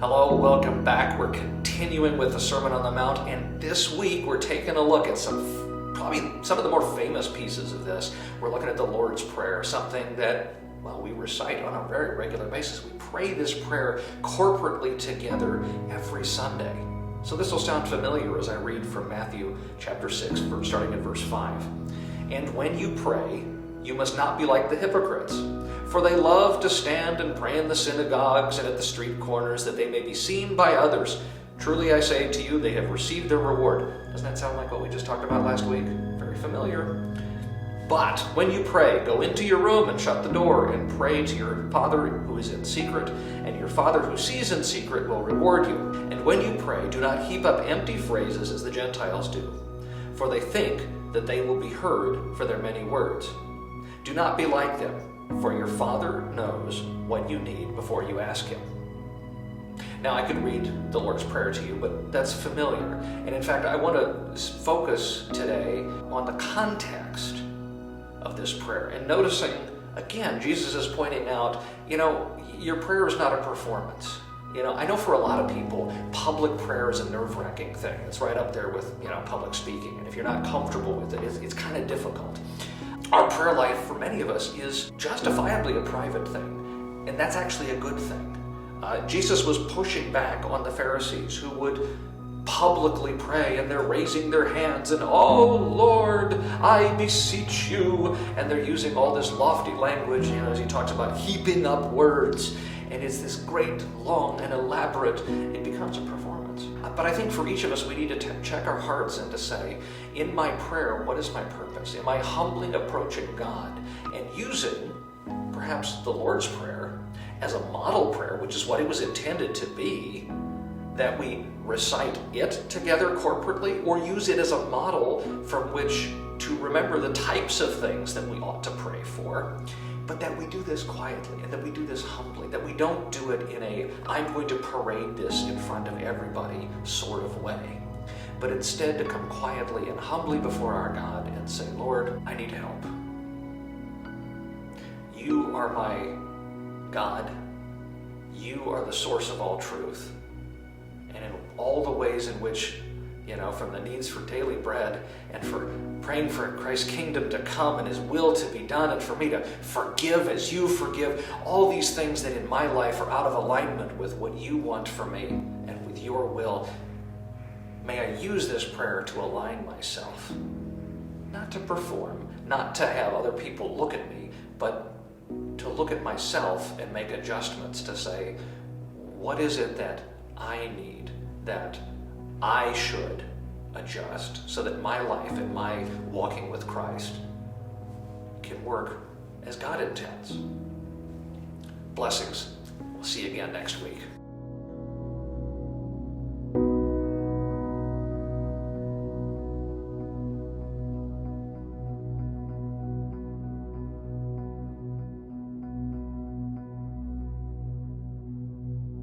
Hello, welcome back. We're continuing with the Sermon on the Mount, and this week we're taking a look at probably some of the more famous pieces of this. We're looking at the Lord's Prayer, something that, well, we recite on a very regular basis. We pray this prayer corporately together every Sunday. So this will sound familiar as I read from Matthew chapter 6, starting at verse 5. And when you pray, you must not be like the hypocrites, for they love to stand and pray in the synagogues and at the street corners, that they may be seen by others. Truly I say to you, they have received their reward. Doesn't that sound like what we just talked about last week? Very familiar. But when you pray, go into your room and shut the door and pray to your Father who is in secret, and your Father who sees in secret will reward you. And when you pray, do not heap up empty phrases as the Gentiles do, for they think that they will be heard for their many words. Do not be like them, for your Father knows what you need before you ask Him. Now, I could read the Lord's Prayer to you, but that's familiar. And in fact, I want to focus today on the context of this prayer and noticing, again, Jesus is pointing out, your prayer is not a performance. I know for a lot of people, public prayer is a nerve-wracking thing. It's right up there with, public speaking. And if you're not comfortable with it, it's kind of difficult. Our prayer life, for many of us, is justifiably a private thing. And that's actually a good thing. Jesus was pushing back on the Pharisees who would publicly pray, and they're raising their hands and, "Oh Lord, I beseech you." And they're using all this lofty language, as he talks about heaping up words. And it's this great, long, and elaborate, it becomes a performance. But I think for each of us, we need to check our hearts and to say, in my prayer, what is my purpose? Am I humbly approaching God and using perhaps the Lord's Prayer as a model prayer, which is what it was intended to be, that we recite it together corporately, or use it as a model from which to remember the types of things that we ought to pray for, but that we do this quietly and that we do this humbly, that we don't do it in a I'm going to parade this in front of everybody sort of way, but instead to come quietly and humbly before our God and say, "Lord, I need help. You are my God. You are the source of all truth. And in all the ways in which, from the needs for daily bread and for praying for Christ's kingdom to come and His will to be done, and for me to forgive as you forgive, all these things that in my life are out of alignment with what you want for me and with your will, may I use this prayer to align myself, not to perform, not to have other people look at me, but to look at myself and make adjustments to say, what is it that I need, that I should adjust so that my life and my walking with Christ can work as God intends." Blessings. We'll see you again next week.